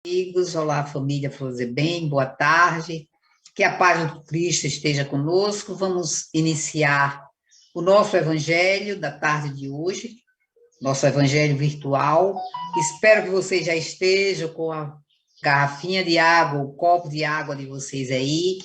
Amigos, olá família Fazer Bem, boa tarde, que a paz do Cristo esteja conosco. Vamos iniciar o nosso evangelho da tarde de hoje, nosso evangelho virtual. Espero que vocês já estejam com a garrafinha de água, o copo de água de vocês aí,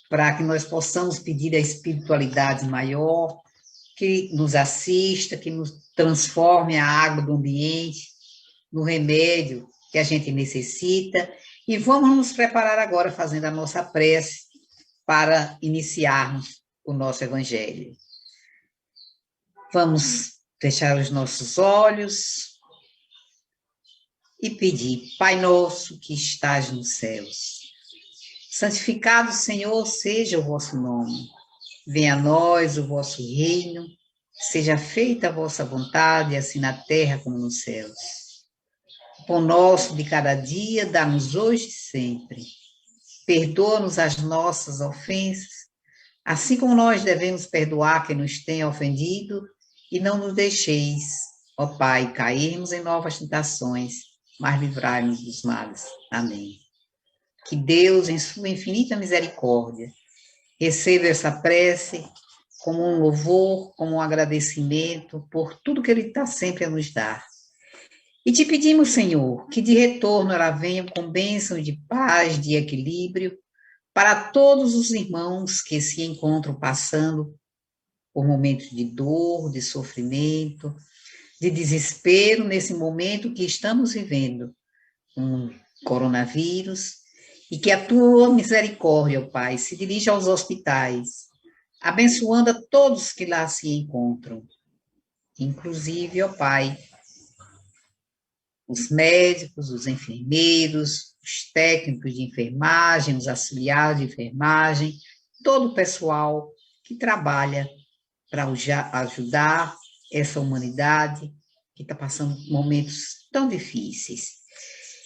para que nós possamos pedir a espiritualidade maior, que nos assista, que nos transforme a água do ambiente no remédio que a gente necessita, e vamos nos preparar agora fazendo a nossa prece para iniciarmos o nosso evangelho. Vamos fechar os nossos olhos e pedir: Pai nosso que estás nos céus, santificado, Senhor, seja o vosso nome. Venha a nós o vosso reino, seja feita a vossa vontade, assim na terra como nos céus. O pão nosso de cada dia, dá-nos hoje e sempre. Perdoa-nos as nossas ofensas, assim como nós devemos perdoar quem nos tem ofendido, e não nos deixeis, ó Pai, cairmos em novas tentações, mas livrai-nos dos males. Amém. Que Deus, em sua infinita misericórdia, receba essa prece como um louvor, como um agradecimento por tudo que Ele está sempre a nos dar. E te pedimos, Senhor, que de retorno ela venha com bênção de paz, de equilíbrio, para todos os irmãos que se encontram passando por momentos de dor, de sofrimento, de desespero, nesse momento que estamos vivendo, um coronavírus, e que a tua misericórdia, ó Pai, se dirija aos hospitais, abençoando a todos que lá se encontram, inclusive, ó Pai, os médicos, os enfermeiros, os técnicos de enfermagem, os auxiliares de enfermagem, todo o pessoal que trabalha para ajudar essa humanidade que está passando momentos tão difíceis.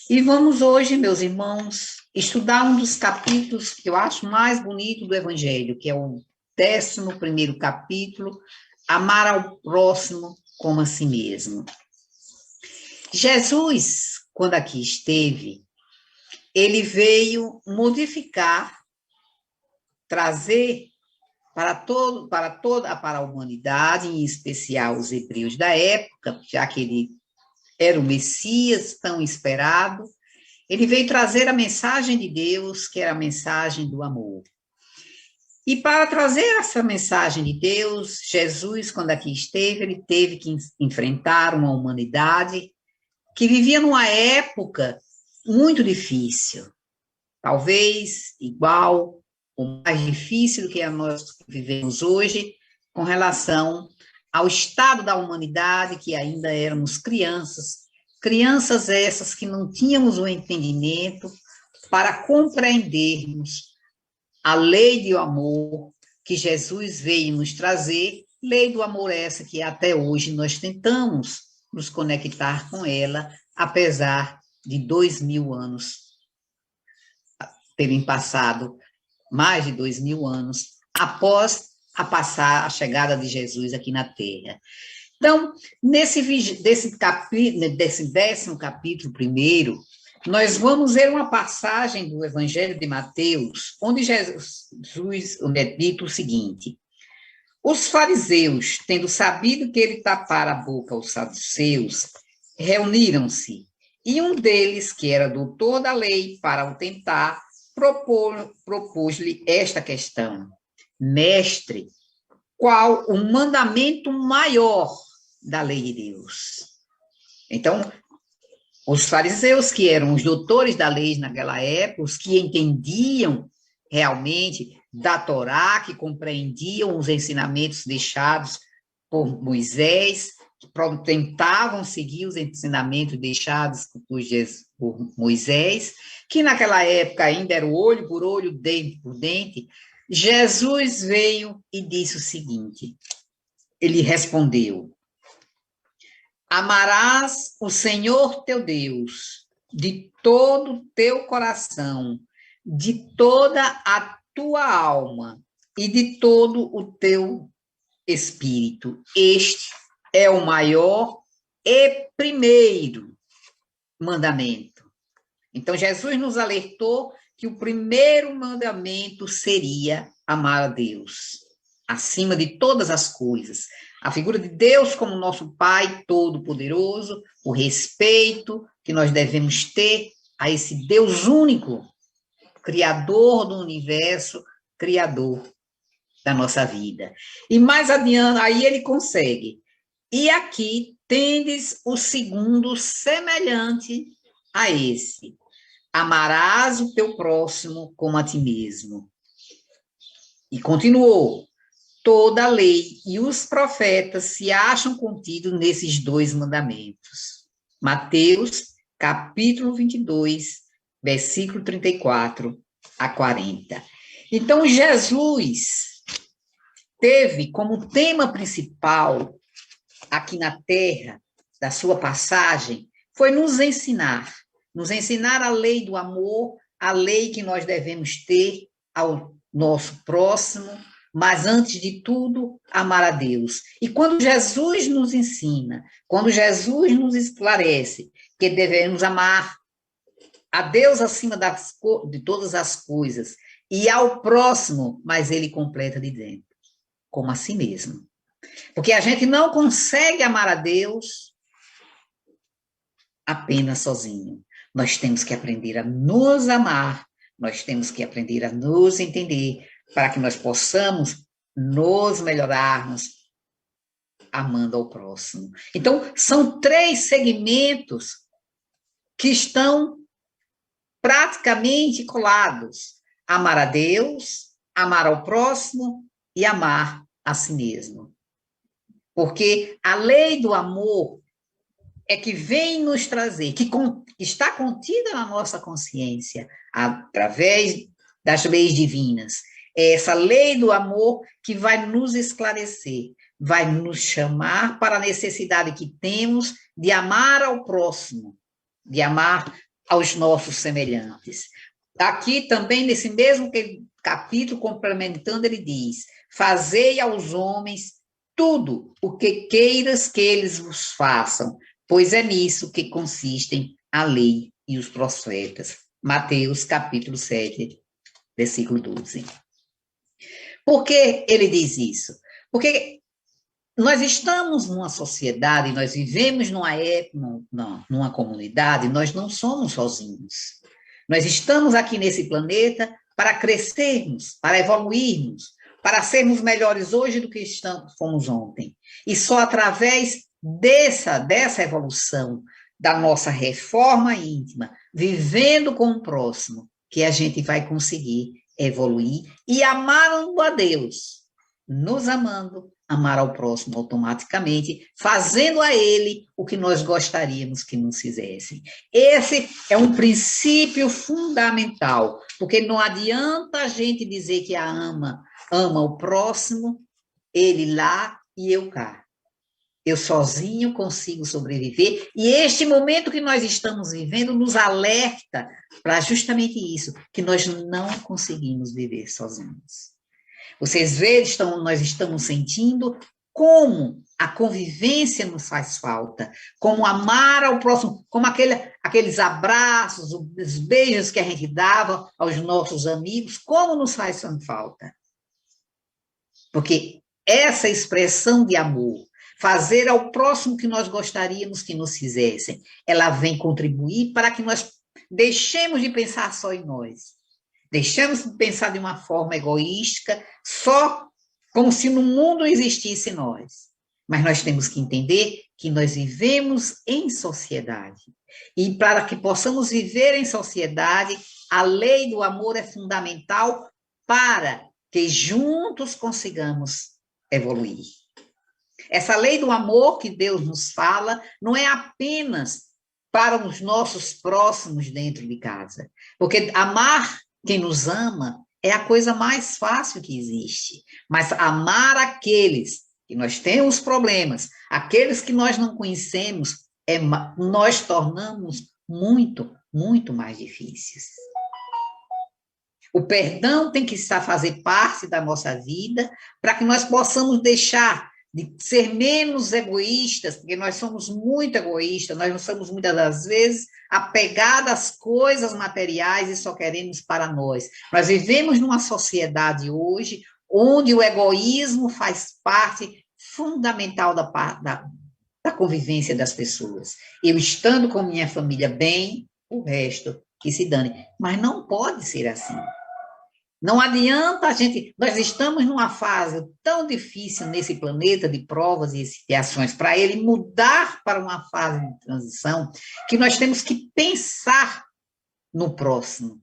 E vamos hoje, meus irmãos, estudar um dos capítulos que eu acho mais bonito do Evangelho, que é o 11º capítulo, Amar ao próximo como a si mesmo. Jesus, quando aqui esteve, ele veio modificar, trazer para a humanidade, em especial os hebreus da época, já que ele era o Messias tão esperado, ele veio trazer a mensagem de Deus, que era a mensagem do amor. E para trazer essa mensagem de Deus, Jesus, quando aqui esteve, ele teve que enfrentar uma humanidade que vivia numa época muito difícil, talvez igual ou mais difícil do que a nós vivemos hoje, com relação ao estado da humanidade, que ainda éramos crianças essas que não tínhamos o entendimento para compreendermos a lei do amor que Jesus veio nos trazer, lei do amor essa que até hoje nós tentamos nos conectar com ela, apesar de 2000 anos terem passado, mais de 2000 anos, após a chegada de Jesus aqui na Terra. Então, desse 10º capítulo primeiro, nós vamos ver uma passagem do Evangelho de Mateus, onde Jesus é dito o seguinte: os fariseus, tendo sabido que ele tapara a boca aos saduceus, reuniram-se, e um deles, que era doutor da lei, para o tentar, propôs-lhe esta questão: Mestre, qual o mandamento maior da lei de Deus? Então, os fariseus, que eram os doutores da lei naquela época, os que entendiam realmente da Torá, que compreendiam os ensinamentos deixados por Moisés, que tentavam seguir os ensinamentos deixados por Moisés, que naquela época ainda era o olho por olho, dente por dente. Jesus veio e disse o seguinte, ele respondeu: amarás o Senhor teu Deus de todo o teu coração, de toda a tua alma e de todo o teu espírito. Este é o maior e primeiro mandamento. Então, Jesus nos alertou que o primeiro mandamento seria amar a Deus, acima de todas as coisas. A figura de Deus como nosso Pai Todo-Poderoso, o respeito que nós devemos ter a esse Deus único, Criador do universo, Criador da nossa vida. E mais adiante, aí ele consegue. E aqui tendes o segundo semelhante a esse: amarás o teu próximo como a ti mesmo. E continuou: toda a lei e os profetas se acham contidos nesses dois mandamentos. Mateus, capítulo 22, versículo 34 a 40. Então, Jesus teve como tema principal aqui na Terra, da sua passagem, foi nos ensinar a lei do amor, a lei que nós devemos ter ao nosso próximo, mas antes de tudo, amar a Deus. E quando Jesus nos ensina, quando Jesus nos esclarece que devemos amar a Deus acima de todas as coisas e ao próximo, mas ele completa de dentro, como a si mesmo. Porque a gente não consegue amar a Deus apenas sozinho. Nós temos que aprender a nos amar, nós temos que aprender a nos entender, para que nós possamos nos melhorarmos amando ao próximo. Então, são 3 segmentos que estão praticamente colados: amar a Deus, amar ao próximo e amar a si mesmo. Porque a lei do amor é que vem nos trazer, que está contida na nossa consciência, através das leis divinas. É essa lei do amor que vai nos esclarecer, vai nos chamar para a necessidade que temos de amar ao próximo, de amar aos nossos semelhantes. Aqui também, nesse mesmo capítulo, complementando, ele diz: fazei aos homens tudo o que queiras que eles vos façam, pois é nisso que consistem a lei e os profetas. Mateus, capítulo 7, versículo 12. Por que ele diz isso? Porque nós estamos numa sociedade, nós vivemos numa época, numa comunidade, nós não somos sozinhos. Nós estamos aqui nesse planeta para crescermos, para evoluirmos, para sermos melhores hoje do que fomos ontem. E só através dessa evolução, da nossa reforma íntima, vivendo com o próximo, que a gente vai conseguir evoluir e amando a Deus, nos amando, amar ao próximo automaticamente, fazendo a ele o que nós gostaríamos que nos fizessem. Esse é um princípio fundamental, porque não adianta a gente dizer que ama o próximo, ele lá e eu cá. Eu sozinho consigo sobreviver, e este momento que nós estamos vivendo nos alerta para justamente isso, que nós não conseguimos viver sozinhos. Vocês veem, nós estamos sentindo como a convivência nos faz falta, como amar ao próximo, como aqueles abraços, os beijos que a gente dava aos nossos amigos, como nos faz falta. Porque essa expressão de amor, fazer ao próximo o que nós gostaríamos que nos fizessem, ela vem contribuir para que nós deixemos de pensar só em nós. Deixamos de pensar de uma forma egoística, só como se no mundo existisse nós. Mas nós temos que entender que nós vivemos em sociedade. E para que possamos viver em sociedade, a lei do amor é fundamental para que juntos consigamos evoluir. Essa lei do amor que Deus nos fala não é apenas para os nossos próximos dentro de casa. Porque amar quem nos ama é a coisa mais fácil que existe. Mas amar aqueles que nós temos problemas, aqueles que nós não conhecemos, nós tornamos muito, muito mais difíceis. O perdão tem que fazer parte da nossa vida para que nós possamos deixar de ser menos egoístas, porque nós somos muito egoístas, nós não somos muitas das vezes apegados às coisas materiais e só queremos para nós. Nós vivemos numa sociedade hoje onde o egoísmo faz parte fundamental da convivência das pessoas. Eu estando com minha família bem, o resto que se dane. Mas não pode ser assim. Não adianta a gente. Nós estamos numa fase tão difícil nesse planeta de provas e expiações, para ele mudar para uma fase de transição, que nós temos que pensar no próximo.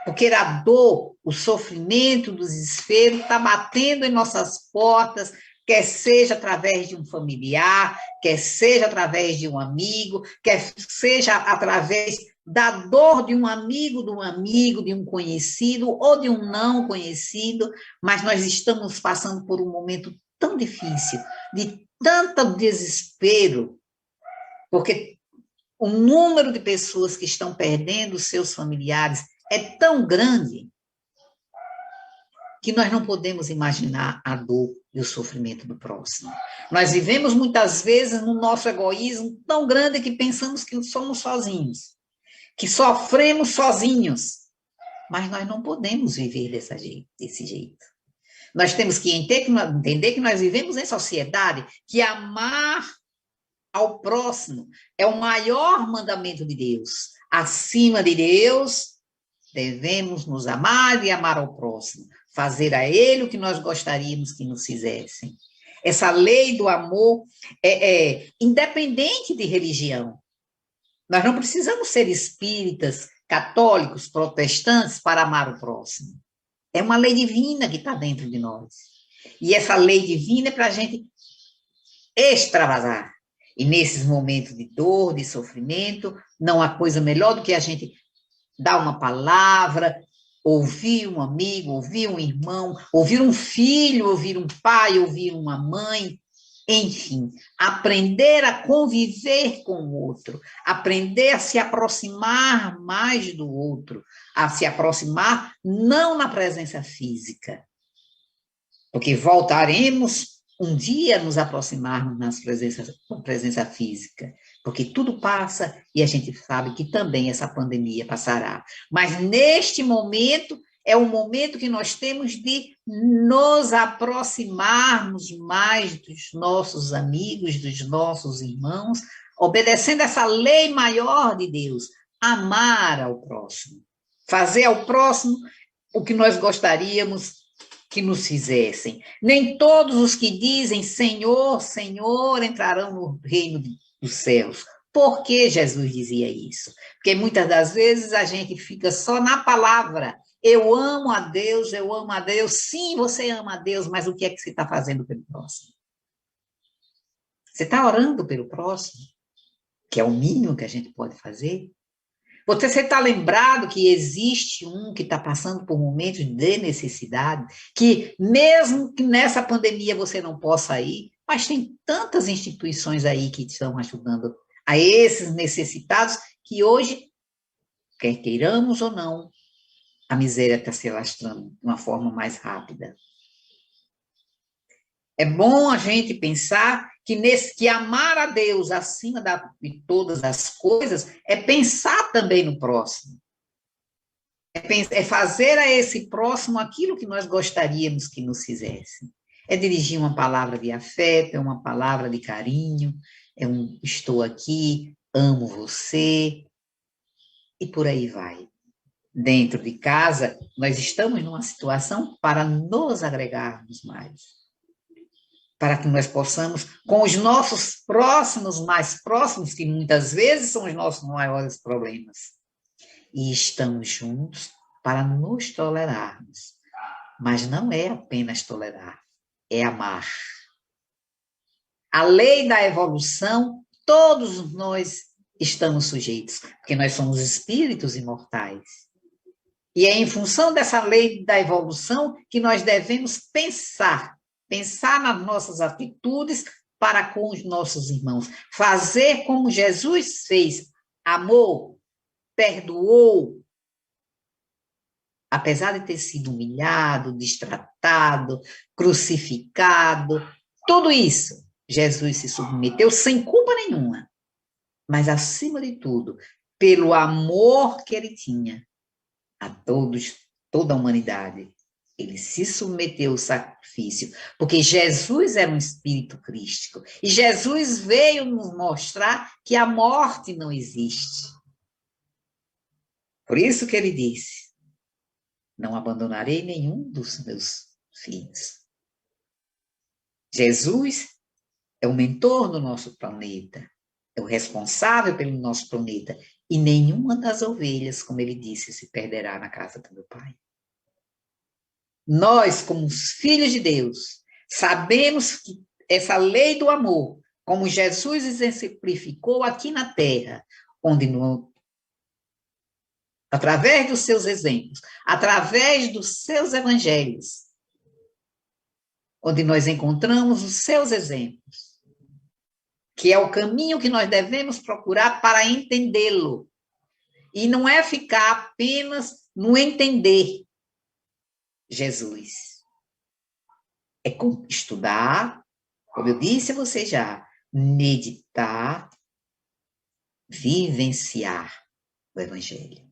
Porque a dor, o sofrimento, o desespero está batendo em nossas portas, quer seja através de um familiar, quer seja através de um amigo, quer seja através da dor de um amigo, de um conhecido ou de um não conhecido, mas nós estamos passando por um momento tão difícil, de tanto desespero, porque o número de pessoas que estão perdendo seus familiares é tão grande que nós não podemos imaginar a dor e o sofrimento do próximo. Nós vivemos muitas vezes no nosso egoísmo tão grande que pensamos que somos sozinhos, que sofremos sozinhos, mas nós não podemos viver desse jeito. Nós temos que entender que nós vivemos em sociedade, que amar ao próximo é o maior mandamento de Deus. Acima de Deus, devemos nos amar e amar ao próximo, fazer a ele o que nós gostaríamos que nos fizessem. Essa lei do amor é independente de religião. Nós não precisamos ser espíritas, católicos, protestantes para amar o próximo. É uma lei divina que está dentro de nós. E essa lei divina é para a gente extravasar. E nesses momentos de dor, de sofrimento, não há coisa melhor do que a gente dar uma palavra, ouvir um amigo, ouvir um irmão, ouvir um filho, ouvir um pai, ouvir uma mãe, enfim, aprender a conviver com o outro, aprender a se aproximar mais do outro, a se aproximar não na presença física, porque voltaremos um dia a nos aproximarmos na presença física, porque tudo passa e a gente sabe que também essa pandemia passará. Mas neste momento é o momento que nós temos de nos aproximarmos mais dos nossos amigos, dos nossos irmãos, obedecendo essa lei maior de Deus, amar ao próximo, fazer ao próximo o que nós gostaríamos que nos fizessem. Nem todos os que dizem Senhor, Senhor entrarão no reino dos céus. Por que Jesus dizia isso? Porque muitas das vezes a gente fica só na palavra. Eu amo a Deus, eu amo a Deus. Sim, você ama a Deus, mas o que é que você está fazendo pelo próximo? Você está orando pelo próximo? Que é o mínimo que a gente pode fazer? Você está lembrado que existe um que está passando por momentos de necessidade, que mesmo que nessa pandemia você não possa ir, mas tem tantas instituições aí que estão ajudando a esses necessitados, que hoje, quer queiramos ou não, a miséria está se alastrando de uma forma mais rápida. É bom a gente pensar que amar a Deus acima de todas as coisas é pensar também no próximo. É fazer a esse próximo aquilo que nós gostaríamos que nos fizesse. É dirigir uma palavra de afeto, é uma palavra de carinho, estou aqui, amo você, e por aí vai. Dentro de casa, nós estamos numa situação para nos agregarmos mais, para que nós possamos, com os nossos próximos, mais próximos, que muitas vezes são os nossos maiores problemas, e estamos juntos para nos tolerarmos. Mas não é apenas tolerar, é amar. A lei da evolução, todos nós estamos sujeitos, porque nós somos espíritos imortais. E é em função dessa lei da evolução que nós devemos pensar nas nossas atitudes para com os nossos irmãos, fazer como Jesus fez, amou, perdoou, apesar de ter sido humilhado, destratado, crucificado, tudo isso, Jesus se submeteu sem culpa nenhuma, mas, acima de tudo, pelo amor que ele tinha a todos, toda a humanidade. Ele se submeteu ao sacrifício, porque Jesus era um espírito crístico. E Jesus veio nos mostrar que a morte não existe. Por isso que ele disse: não abandonarei nenhum dos meus filhos. Jesus é o mentor do nosso planeta, é o responsável pelo nosso planeta, e nenhuma das ovelhas, como ele disse, se perderá na casa do meu Pai. Nós, como os filhos de Deus, sabemos que essa lei do amor, como Jesus exemplificou aqui na Terra, onde através dos seus exemplos, através dos seus evangelhos, onde nós encontramos os seus exemplos, que é o caminho que nós devemos procurar para entendê-lo. E não é ficar apenas no entender Jesus. É estudar, como eu disse a você já, meditar, vivenciar o Evangelho.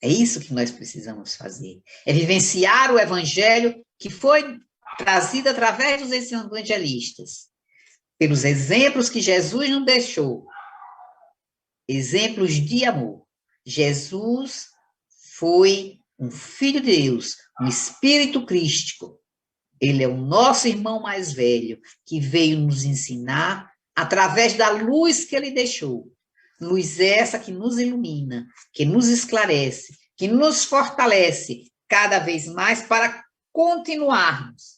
É isso que nós precisamos fazer. É vivenciar o Evangelho que foi trazido através dos evangelistas, pelos exemplos que Jesus nos deixou, exemplos de amor. Jesus foi um filho de Deus, um espírito crístico. Ele é o nosso irmão mais velho, que veio nos ensinar através da luz que ele deixou. Luz essa que nos ilumina, que nos esclarece, que nos fortalece cada vez mais para continuarmos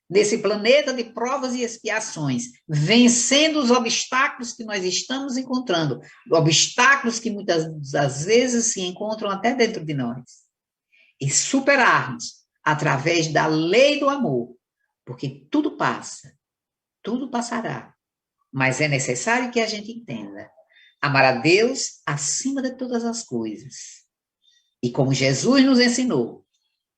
nesse planeta de provas e expiações, vencendo os obstáculos que nós estamos encontrando, obstáculos que muitas das vezes se encontram até dentro de nós, e superarmos através da lei do amor, porque tudo passa, tudo passará, mas é necessário que a gente entenda: amar a Deus acima de todas as coisas, e como Jesus nos ensinou,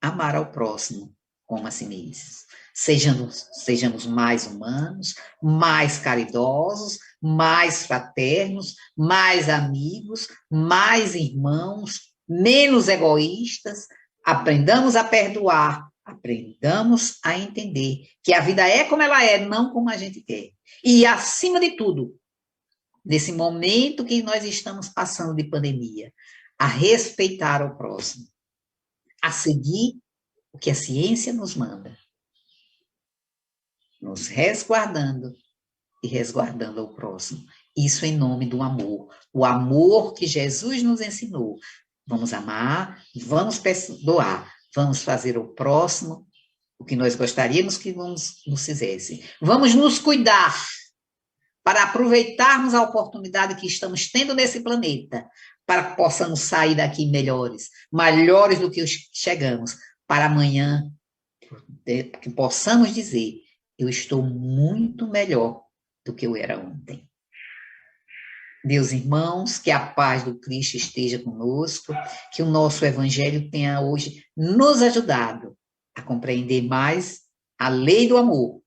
amar ao próximo como a si mesmos. Sejamos mais humanos, mais caridosos, mais fraternos, mais amigos, mais irmãos, menos egoístas. Aprendamos a perdoar, aprendamos a entender que a vida é como ela é, não como a gente quer. E, acima de tudo, nesse momento que nós estamos passando de pandemia, a respeitar o próximo, a seguir o que a ciência nos manda, nos resguardando e resguardando ao próximo. Isso em nome do amor, o amor que Jesus nos ensinou. Vamos amar, vamos perdoar, vamos fazer ao próximo o que nós gostaríamos que nos fizessem. Vamos nos cuidar para aproveitarmos a oportunidade que estamos tendo nesse planeta, para que possamos sair daqui melhores, melhores do que chegamos, para amanhã, que possamos dizer: eu estou muito melhor do que eu era ontem. Meus irmãos, que a paz do Cristo esteja conosco, que o nosso Evangelho tenha hoje nos ajudado a compreender mais a lei do amor,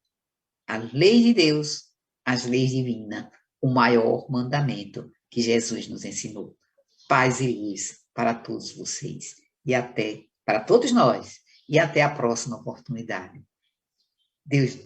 a lei de Deus, as leis divinas, o maior mandamento que Jesus nos ensinou. Paz e luz para todos vocês, e até, para todos nós, e até a próxima oportunidade. Deus